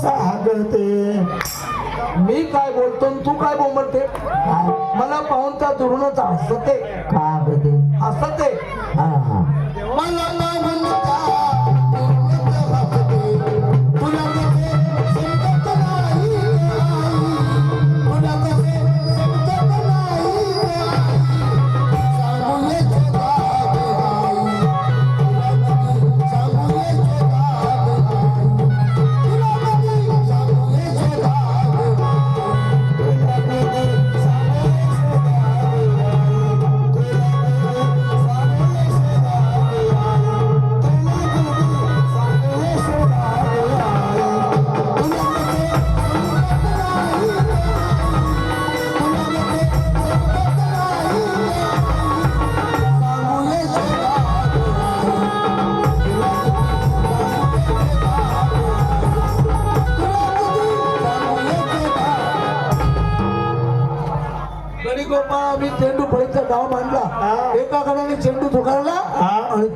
सांगते. मी काय बोलतो आणि तू काय बोंबलते? मला पाहून त्या दुरूनच हसते. का गते? हसते. हा मला न म्हणता दुरूनच हसते. तुला कसे समजत नाही तुला कसे समजत नाही सांगून गोपाळ आम्ही चेंडू फळीचा डाव मांडला. एका गणाने चेंडू झुगारला आणि